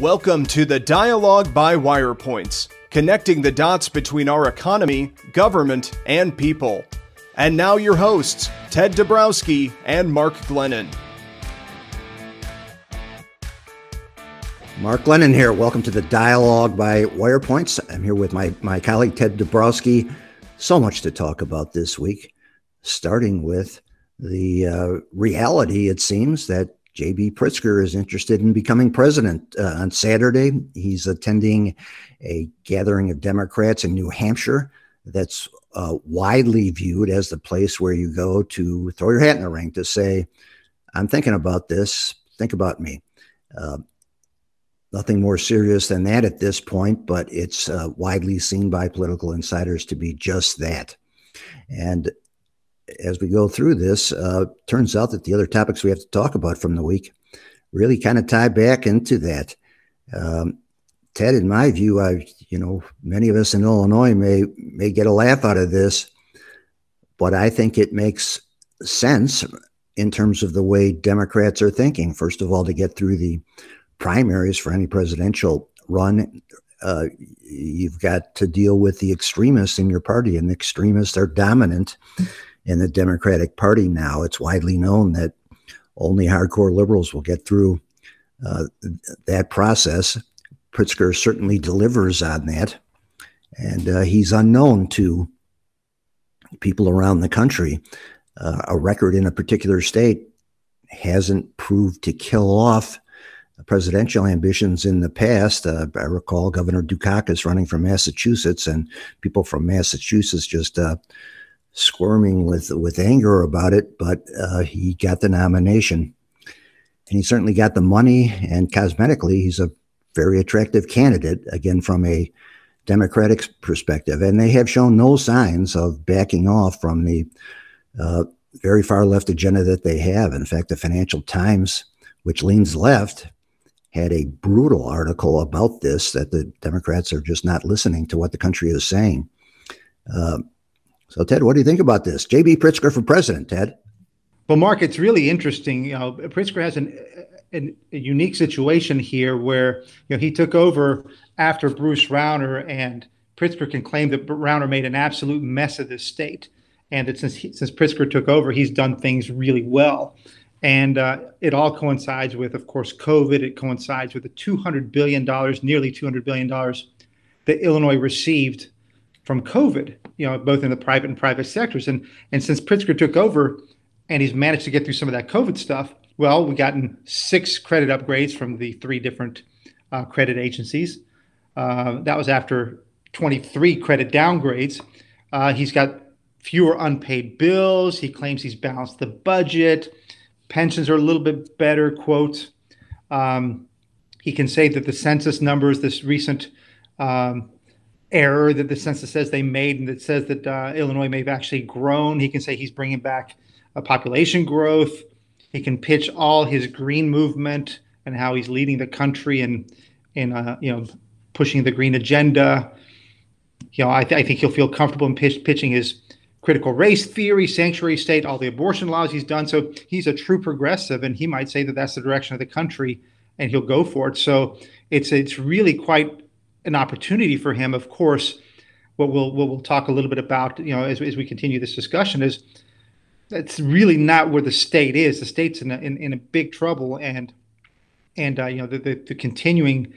Welcome to the Dialogue by Wirepoints, connecting the dots between our economy, government, and people. And now your hosts, Ted Dabrowski and Mark Glennon. Mark Glennon here. Welcome to the Dialogue by Wirepoints. I'm here with my colleague, Ted Dabrowski. So much to talk about this week, starting with the reality, it seems, that J.B. Pritzker is interested in becoming president. On Saturday, he's attending a gathering of Democrats in New Hampshire that's widely viewed as the place where you go to throw your hat in the ring to say, I'm thinking about this, think about me. Nothing more serious than that at this point, but it's widely seen by political insiders to be just that. And as we go through this, turns out that the other topics we have to talk about from the week really kind of tie back into that. Ted, in my view, many of us in Illinois may get a laugh out of this, but I think it makes sense in terms of the way Democrats are thinking. First of all, to get through the primaries for any presidential run, you've got to deal with the extremists in your party, and the extremists are dominant in the Democratic Party now. It's widely known that only hardcore liberals will get through that process. Pritzker certainly delivers on that, and he's unknown to people around the country. A record in a particular state hasn't proved to kill off presidential ambitions in the past. I recall Governor Dukakis running from Massachusetts, and people from Massachusetts just squirming with anger about it, but he got the nomination, and he certainly got the money, and cosmetically, he's a very attractive candidate, again, from a Democratic perspective. And they have shown no signs of backing off from the very far left agenda that they have. In fact, the Financial Times, which leans left, had a brutal article about this, that the Democrats are just not listening to what the country is saying. So, Ted, what do you think about this? J.B. Pritzker for president, Ted. Well, Mark, it's really interesting. Pritzker has a unique situation here where he took over after Bruce Rauner, and Pritzker can claim that Rauner made an absolute mess of this state, and that since Pritzker took over, he's done things really well. And it all coincides with, of course, COVID. It coincides with the $200 billion, nearly $200 billion that Illinois received from COVID, both in the private and private sectors. And since Pritzker took over and he's managed to get through some of that COVID stuff, well, we've gotten 6 credit upgrades from the 3 different credit agencies. That was after 23 credit downgrades. He's got fewer unpaid bills. He claims he's balanced the budget. Pensions are a little bit better, quote. He can say that the census numbers, this recent error that the census says they made, and that says that Illinois may have actually grown. He can say he's bringing back a population growth. He can pitch all his green movement and how he's leading the country in pushing the green agenda. I think he'll feel comfortable in pitching his critical race theory, sanctuary state, all the abortion laws he's done. So he's a true progressive, and he might say that that's the direction of the country, and he'll go for it. So it's really quite an opportunity for him. Of course, what we'll talk a little bit about, as we continue this discussion, is that's really not where the state is. The state's in a big trouble, and the continuing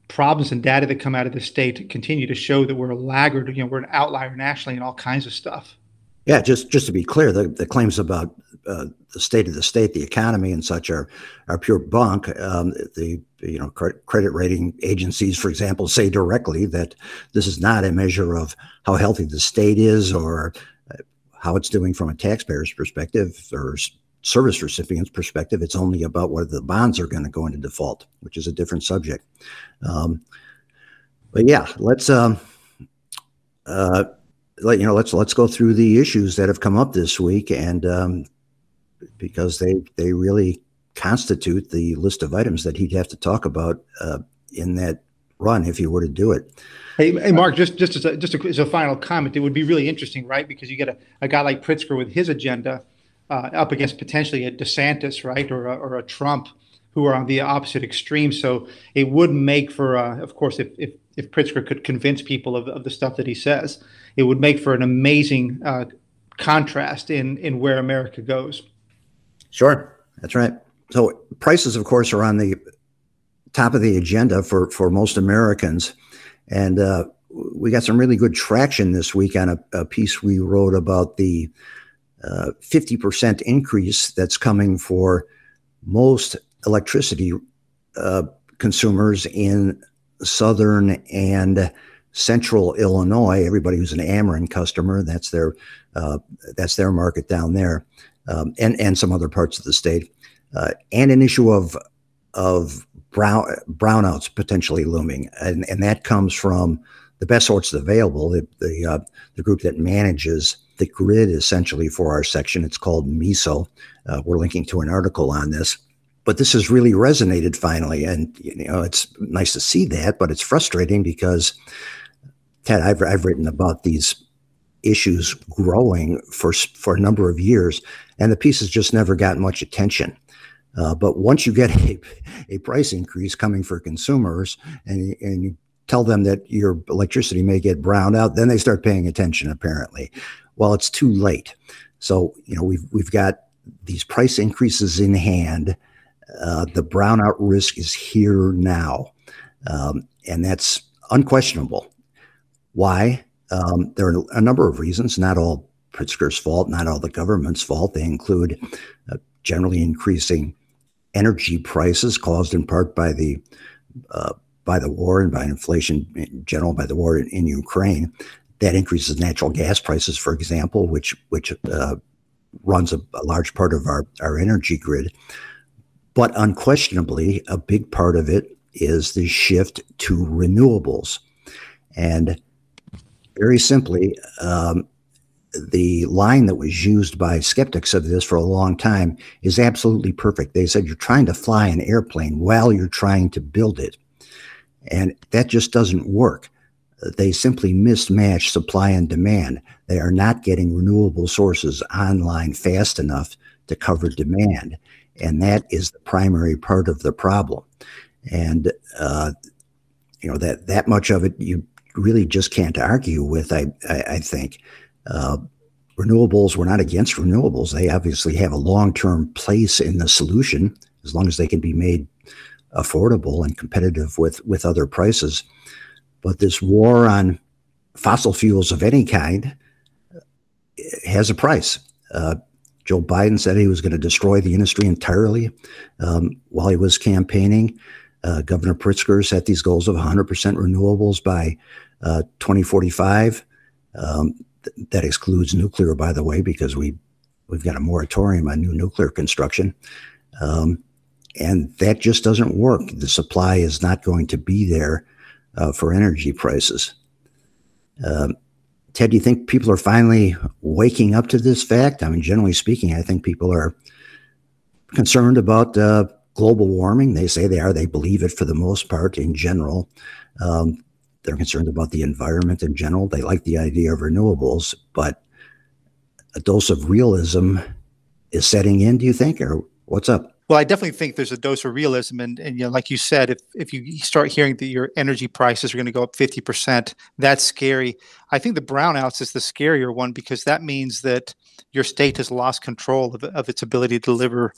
problems and data that come out of the state continue to show that we're a laggard. We're an outlier nationally in all kinds of stuff. Yeah, just to be clear, the claims about the state of the state, the economy, and such are pure bunk. The credit rating agencies, for example, say directly that this is not a measure of how healthy the state is or how it's doing from a taxpayer's perspective or service recipient's perspective. It's only about whether the bonds are going to go into default, which is a different subject. But yeah, let's go through the issues that have come up this week, and because they really constitute the list of items that he'd have to talk about in that run if he were to do it. Hey, Mark, just as a final comment, it would be really interesting, right? Because you get a guy like Pritzker with his agenda up against potentially a DeSantis, right, or a Trump, who are on the opposite extreme. So it would make for, of course, if Pritzker could convince people of the stuff that he says, it would make for an amazing contrast in where America goes. Sure, that's right. So prices, of course, are on the top of the agenda for most Americans. And we got some really good traction this week on a piece we wrote about the 50% increase that's coming for most electricity consumers in southern and central Illinois. Everybody who's an Ameren customer, that's their market down there, and some other parts of the state, and an issue of brownouts potentially looming, and that comes from the best sources available. The group that manages the grid essentially for our section, it's called MISO. We're linking to an article on this, but this has really resonated finally, and it's nice to see that, but it's frustrating because, Ted, I've written about these issues growing for a number of years, and the piece has just never gotten much attention. But once you get a price increase coming for consumers, and you tell them that your electricity may get browned out, then they start paying attention, apparently. Well, it's too late. So, we've got these price increases in hand. The brownout risk is here now, and that's unquestionable. Why? There are a number of reasons, not all Pritzker's fault, not all the government's fault. They include generally increasing energy prices caused in part by the war and by inflation in general, by the war in Ukraine. That increases natural gas prices, for example, which runs a large part of our energy grid. But unquestionably, a big part of it is the shift to renewables. And very simply, the line that was used by skeptics of this for a long time is absolutely perfect. They said, you're trying to fly an airplane while you're trying to build it. And that just doesn't work. They simply mismatch supply and demand. They are not getting renewable sources online fast enough to cover demand. And that is the primary part of the problem. And, that much of it, you really just can't argue with, I think. Renewables, we're not against renewables. They obviously have a long-term place in the solution as long as they can be made affordable and competitive with other prices. But this war on fossil fuels of any kind has a price. Joe Biden said he was going to destroy the industry entirely while he was campaigning. Governor Pritzker set these goals of 100% renewables by 2045. That excludes nuclear, by the way, because we've got a moratorium on new nuclear construction. And that just doesn't work. The supply is not going to be there for energy prices. Ted, do you think people are finally waking up to this fact? I mean, generally speaking, I think people are concerned about global warming. They say they are. They believe it for the most part in general. They're concerned about the environment in general. They like the idea of renewables, but a dose of realism is setting in, do you think, or what's up? Well, I definitely think there's a dose of realism. And like you said, if you start hearing that your energy prices are going to go up 50%, that's scary. I think the brownouts is the scarier one because that means that your state has lost control of its ability to deliver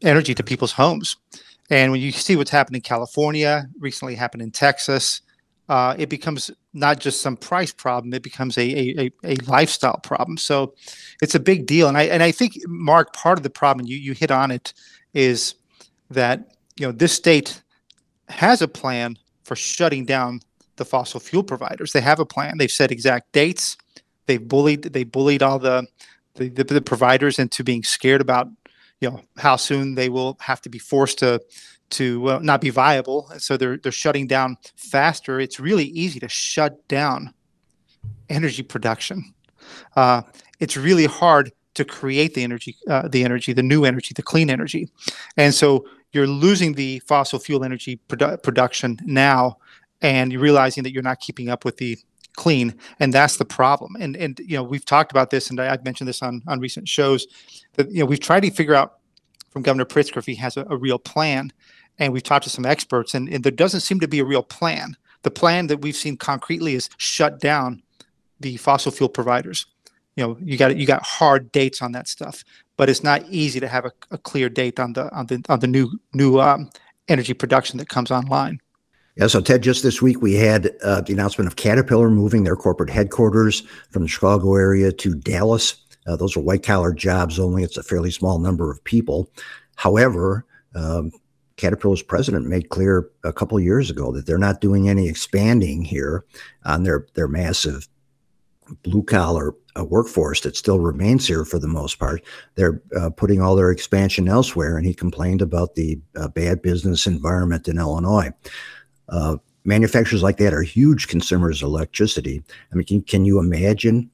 energy to people's homes. And when you see what's happened in California, recently happened in Texas, it becomes not just some price problem; it becomes a lifestyle problem. So it's a big deal. And I think, Mark, part of the problem, you hit on it, is that this state has a plan for shutting down the fossil fuel providers. They have a plan. They've set exact dates. They bullied all the providers into being scared about how soon they will have to be forced to not be viable. So they're shutting down faster. It's really easy to shut down energy production. It's really hard to create the new energy, the clean energy. And so you're losing the fossil fuel energy production now, and you're realizing that you're not keeping up with the clean, and that's the problem. And we've talked about this, and I've mentioned this on recent shows, that we've tried to figure out Governor Pritzker if he has a real plan. And we've talked to some experts, and there doesn't seem to be a real plan. The plan that we've seen concretely is shut down the fossil fuel providers. You got hard dates on that stuff, but it's not easy to have a clear date on the new energy production that comes online. Yeah, so Ted, just this week we had the announcement of Caterpillar moving their corporate headquarters from the Chicago area to Dallas. Those are white-collar jobs only. It's a fairly small number of people. However, Caterpillar's president made clear a couple of years ago that they're not doing any expanding here on their massive blue-collar workforce that still remains here for the most part. They're putting all their expansion elsewhere, and he complained about the bad business environment in Illinois. Manufacturers like that are huge consumers of electricity. I mean, can you imagine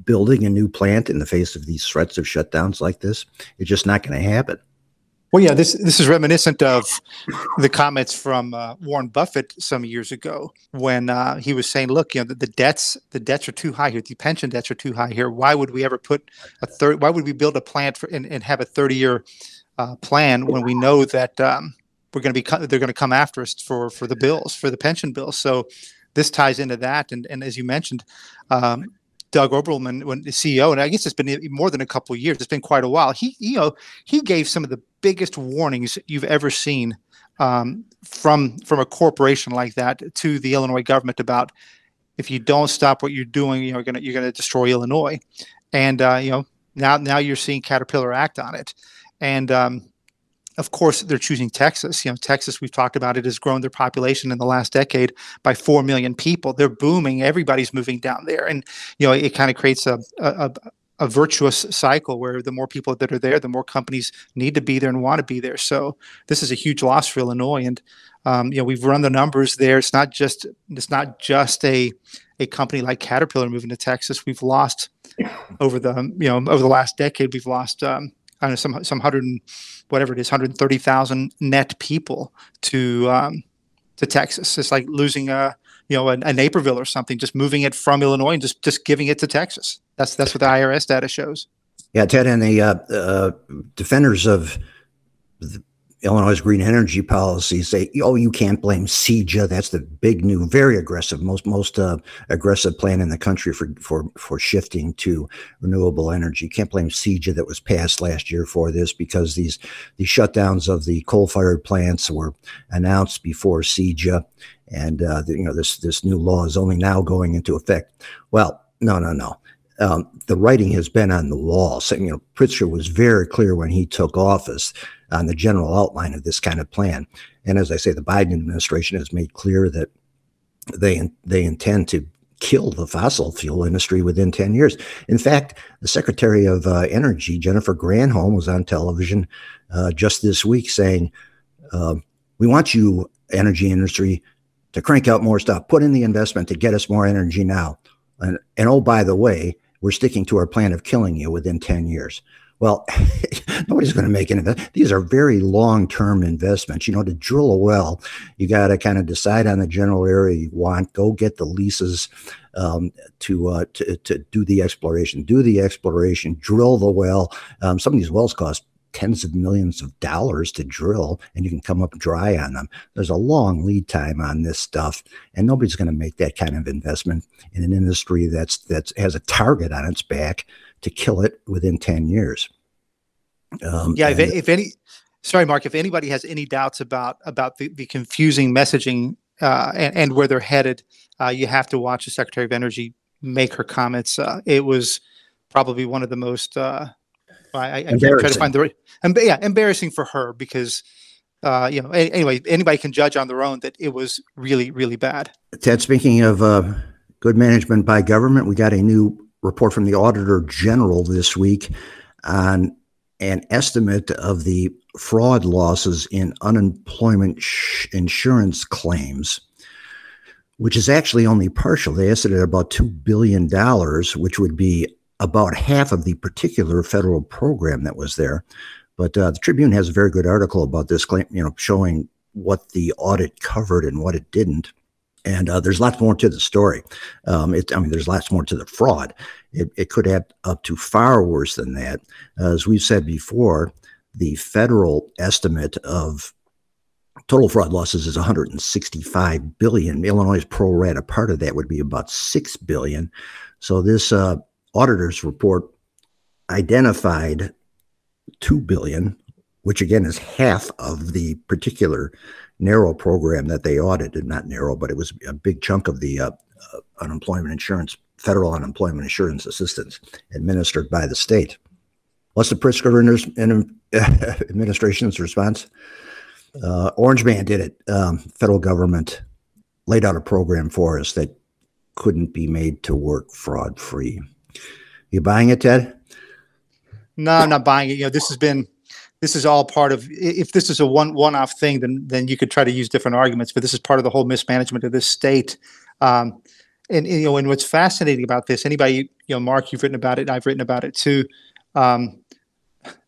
building a new plant in the face of these threats of shutdowns like this? It's just not going to happen. Well, yeah, this is reminiscent of the comments from Warren Buffett some years ago when he was saying, "Look, the debts are too high here. The pension debts are too high here. Why would we ever why would we build a plant and have a 30-year plan when we know that they're going to come after us for the bills, for the pension bills?" So this ties into that, and as you mentioned, Doug Oberman, when the CEO, and I guess it's been more than a couple of years, it's been quite a while. He gave some of the biggest warnings you've ever seen from a corporation like that to the Illinois government about, if you don't stop what you're doing, you're gonna destroy Illinois. And now you're seeing Caterpillar act on it, and of course, they're choosing Texas. Texas, we've talked about it, has grown their population in the last decade by 4 million people. They're booming. Everybody's moving down there. And, it kind of creates a virtuous cycle where the more people that are there, the more companies need to be there and want to be there. So this is a huge loss for Illinois. And, we've run the numbers there. It's not just a company like Caterpillar moving to Texas. We've lost over the last decade, we've lost, I don't know, some 130,000 net people to Texas. It's like losing a Naperville or something, just moving it from Illinois and just giving it to Texas. That's what the IRS data shows. Yeah, Ted, and the defenders of Illinois' green energy policy say, "Oh, you can't blame CEJA. That's the big new, very aggressive, most aggressive plan in the country for shifting to renewable energy. You can't blame CEJA that was passed last year for this, because these shutdowns of the coal-fired plants were announced before CEJA, and this new law is only now going into effect." Well, no. The writing has been on the wall. So, Pritzker was very clear when he took office on the general outline of this kind of plan. And as I say, the Biden administration has made clear that they intend to kill the fossil fuel industry within 10 years. In fact, the Secretary of Energy, Jennifer Granholm, was on television just this week saying, "We want you, energy industry, to crank out more stuff, put in the investment to get us more energy now. And oh, by the way, we're sticking to our plan of killing you within 10 years. Well, nobody's going to make an investment. These are very long-term investments. To drill a well, you got to kind of decide on the general area you want, go get the leases to do the exploration, drill the well. Some of these wells cost tens of millions of dollars to drill, and you can come up dry on them. There's a long lead time on this stuff, and nobody's going to make that kind of investment in an industry that has a target on its back to kill it within 10 years. Sorry, Mark, if anybody has any doubts about the confusing messaging and where they're headed, you have to watch the Secretary of Energy make her comments. It was probably one of the most I can't try to find the right. Embarrassing for her, because anyway, anybody can judge on their own that it was really, really bad. Ted, speaking of good management by government, we got a new report from the Auditor General this week on an estimate of the fraud losses in unemployment insurance claims, which is actually only partial. They estimated about $2 billion, which would be about half of the particular federal program that was there. But the Tribune has a very good article about this claim, showing what the audit covered and what it didn't. And there's lots more to the story. There's lots more to the fraud. It could add up to far worse than that. As we've said before, the federal estimate of total fraud losses is 165 billion. Illinois' pro rata part of that would be about 6 billion. So this auditor's report identified 2 billion, which again is half of the particular narrow program that they audited. Not narrow, but it was a big chunk of the unemployment insurance, federal unemployment insurance assistance administered by the state. What's the Pritzker administration's response? Orange Man did it. Federal government laid out a program for us that couldn't be made to work fraud-free. You buying it, Ted? No, I'm not buying it. This is all part of, if this is a one-off thing, then you could try to use different arguments, but this is part of the whole mismanagement of this state. And what's fascinating about this, anybody, Mark, you've written about it, I've written about it too.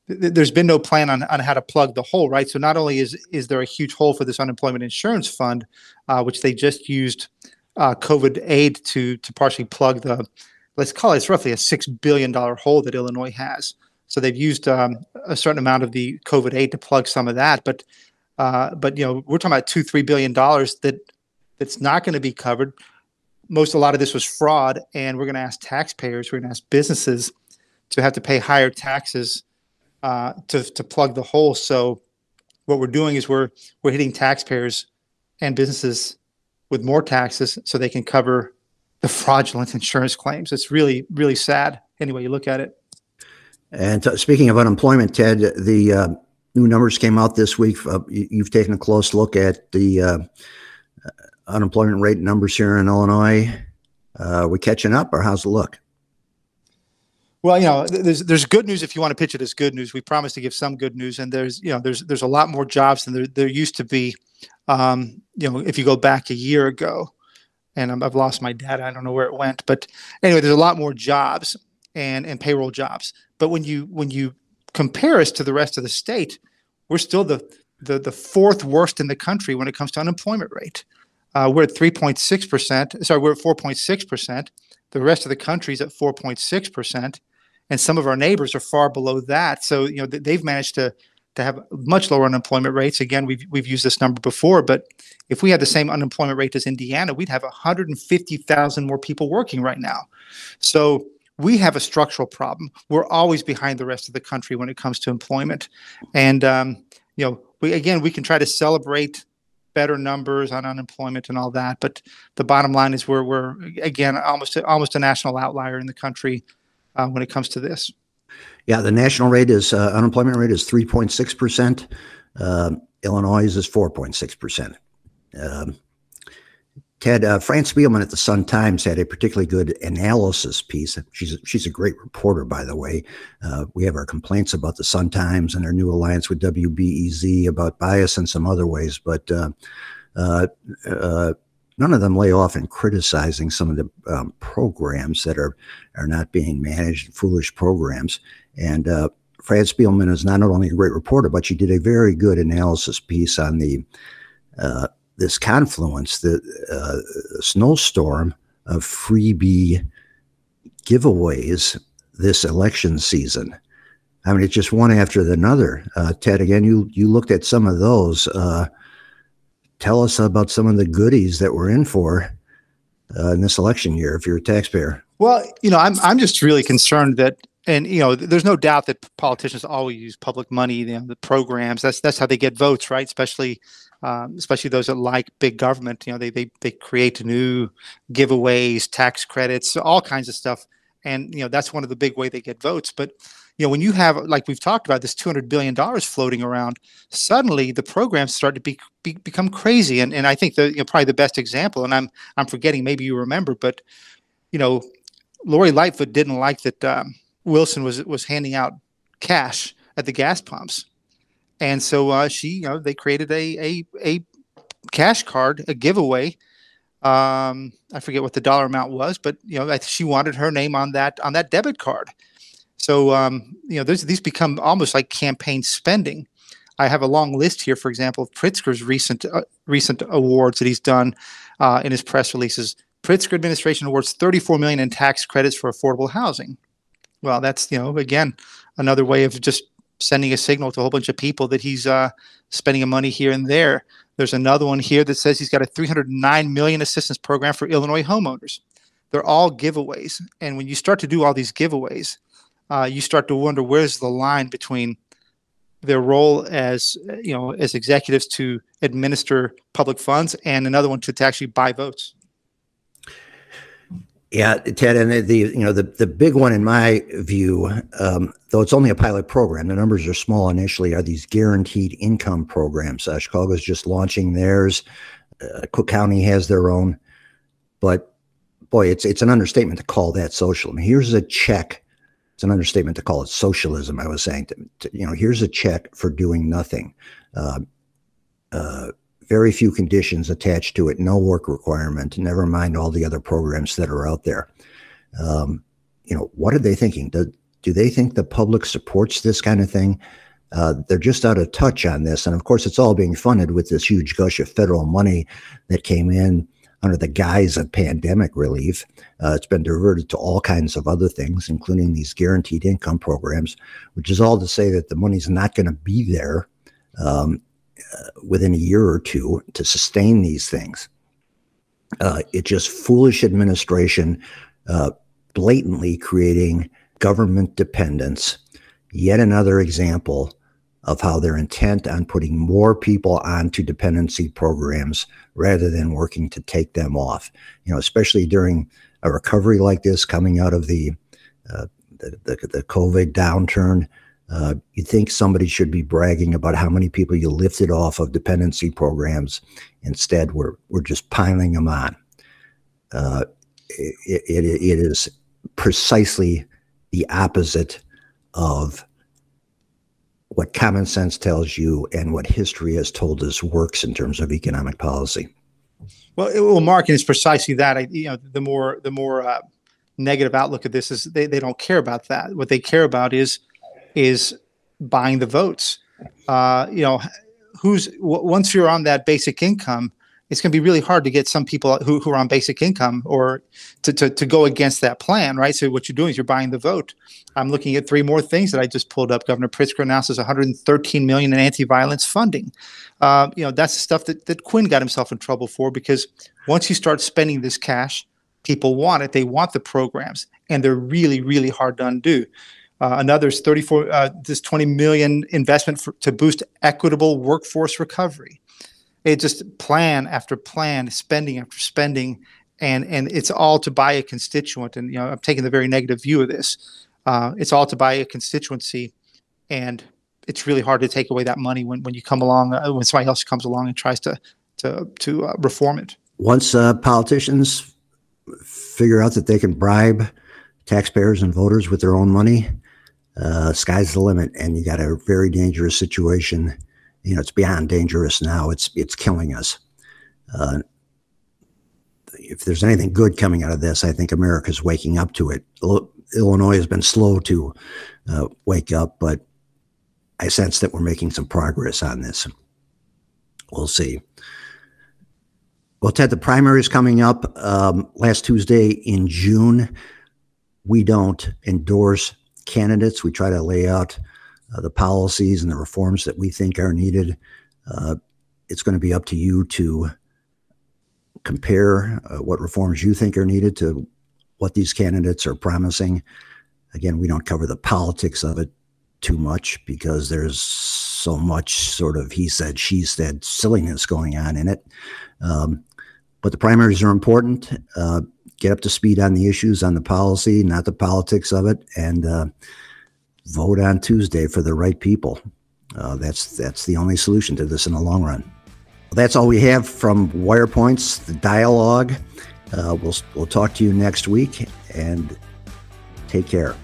There's been no plan on how to plug the hole, right? So not only is there a huge hole for this unemployment insurance fund, which they just used COVID aid to partially plug the, let's call it, it's roughly a $6 billion hole that Illinois has. So they've used a certain amount of the COVID aid to plug some of that, but we're talking about $2-3 billion that's not going to be covered. A lot of this was fraud, and we're going to ask taxpayers, we're going to ask businesses to have to pay higher taxes to plug the hole. So what we're doing is we're hitting taxpayers and businesses with more taxes so they can cover the fraudulent insurance claims. It's really, really sad anyway you look at it. And speaking of unemployment, Ted, the new numbers came out this week. You've taken a close look at the unemployment rate numbers here in Illinois. We catching up, or how's it look? Well, there's good news if you want to pitch it as good news. We promise to give some good news, and there's a lot more jobs than there used to be. If you go back a year ago, and I've lost my data, I don't know where it went, but anyway, there's a lot more jobs and payroll jobs. But when you compare us to the rest of the state, we're still the fourth worst in the country when it comes to unemployment rate. We're at 3.6%. Sorry, we're at 4.6%. The rest of the country is at 4.6%, and some of our neighbors are far below that. So they've managed to have much lower unemployment rates. Again, we've used this number before, but if we had the same unemployment rate as Indiana, we'd have 150,000 more people working right now. So we have a structural problem. We're always behind the rest of the country when it comes to employment. And, we can try to celebrate better numbers on unemployment and all that, but the bottom line is we're again, almost a national outlier in the country when it comes to this. Yeah, the national rate is unemployment rate is 3.6%. Illinois is 4.6%. Ted, Fran Spielman at the Sun-Times had a particularly good analysis piece. She's a great reporter, by the way. We have our complaints about the Sun-Times and their new alliance with WBEZ about bias in some other ways, but none of them lay off in criticizing some of the programs that are not being managed, foolish programs. And Fran Spielman is not only a great reporter, but she did a very good analysis piece on the this confluence, the snowstorm of freebie giveaways this election season. I mean, it's just one after another. Ted, again, you looked at some of those. Tell us about some of the goodies that we're in for in this election year if you're a taxpayer. Well, I'm just really concerned that, and there's no doubt that politicians always use public money, the programs. That's how they get votes, right? Especially those that like big government. They create new giveaways, tax credits, all kinds of stuff, and that's one of the big way they get votes. But when you have, like we've talked about, this $200 billion floating around, suddenly the programs start to become crazy. And I think probably the best example, and I'm forgetting, maybe you remember, but Lori Lightfoot didn't like that Wilson was handing out cash at the gas pumps. And so they created a cash card, a giveaway. I forget what the dollar amount was, but she wanted her name on that debit card. So these become almost like campaign spending. I have a long list here, for example, of Pritzker's recent awards that he's done in his press releases. Pritzker administration awards $34 million in tax credits for affordable housing. Well, that's again another way of just sending a signal to a whole bunch of people that he's spending money here and there. There's another one here that says he's got a $309 million assistance program for Illinois homeowners. They're all giveaways. And when you start to do all these giveaways, you start to wonder, where's the line between their role as executives to administer public funds and another one to actually buy votes. Yeah, Ted, and the big one in my view, though it's only a pilot program, the numbers are small initially, are these guaranteed income programs. Chicago's just launching theirs. Cook County has their own, but boy, it's an understatement to call that socialism. Here's a check. It's an understatement to call it socialism. I was saying, here's a check for doing nothing. Very few conditions attached to it, no work requirement, never mind all the other programs that are out there. What are they thinking? Do they think the public supports this kind of thing? They're just out of touch on this. And of course, it's all being funded with this huge gush of federal money that came in under the guise of pandemic relief. It's been diverted to all kinds of other things, including these guaranteed income programs, which is all to say that the money's not going to be there within a year or two to sustain these things. It's just foolish administration, blatantly creating government dependence. Yet another example of how they're intent on putting more people onto dependency programs rather than working to take them off. Especially during a recovery like this, coming out of the COVID downturn. You'd think somebody should be bragging about how many people you lifted off of dependency programs. Instead, we're just piling them on. It is precisely the opposite of what common sense tells you and what history has told us works in terms of economic policy. Well, Mark, and it's precisely that. The more negative outlook of this is they don't care about that. What they care about is buying the votes. Once you're on that basic income, it's going to be really hard to get some people who are on basic income or to go against that plan, right? So what you're doing is you're buying the vote. I'm looking at three more things that I just pulled up. Governor Pritzker announces $113 million in anti-violence funding. That's the stuff that Quinn got himself in trouble for, because once you start spending this cash, people want it. They want the programs, and they're really, really hard to undo. Another's this $20 million investment to boost equitable workforce recovery. It just plan after plan, spending after spending, and it's all to buy a constituent. And I'm taking the very negative view of this. It's all to buy a constituency, and it's really hard to take away that money when you come along, when somebody else comes along and tries to reform it. Once politicians figure out that they can bribe taxpayers and voters with their own money, sky's the limit, and you got a very dangerous situation. It's beyond dangerous now. It's killing us. If there's anything good coming out of this, I think America's waking up to it. Illinois has been slow to wake up, but I sense that we're making some progress on this. We'll see. Well, Ted, the primary is coming up last Tuesday in June. We don't endorse candidates. We try to lay out the policies and the reforms that we think are needed. It's going to be up to you to compare what reforms you think are needed to what these candidates are promising. Again, we don't cover the politics of it too much because there's so much sort of he said, she said silliness going on in it. But the primaries are important. Get up to speed on the issues, on the policy, not the politics of it, and vote on Tuesday for the right people. That's the only solution to this in the long run. Well, that's all we have from Wire Points, the dialogue. We'll talk to you next week, and take care.